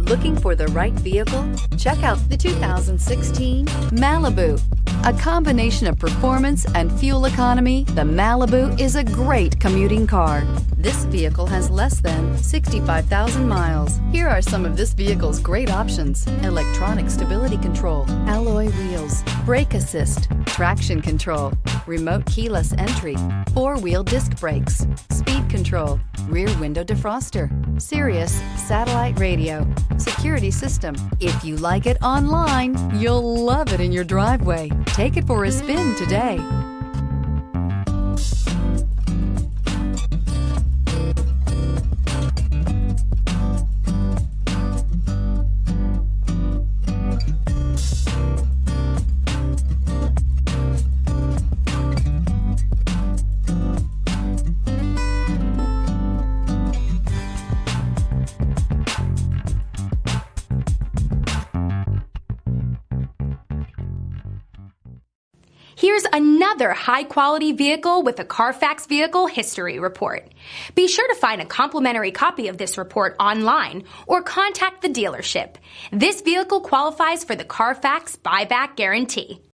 Looking for the right vehicle? Check out the 2016 Malibu. A combination of performance and fuel economy, the Malibu is a great commuting car. This vehicle has less than 65,000 miles. Here are some of this vehicle's great options: electronic stability control, alloy wheels, brake assist, traction control, remote keyless entry, four-wheel disc brakes, speed control, rear window defroster, Sirius satellite radio, security system. If you like it online, you'll love it in your driveway. Take it for a spin today. Here's another high-quality vehicle with a Carfax Vehicle History Report. Be sure to find a complimentary copy of this report online or contact the dealership. This vehicle qualifies for the Carfax Buyback Guarantee.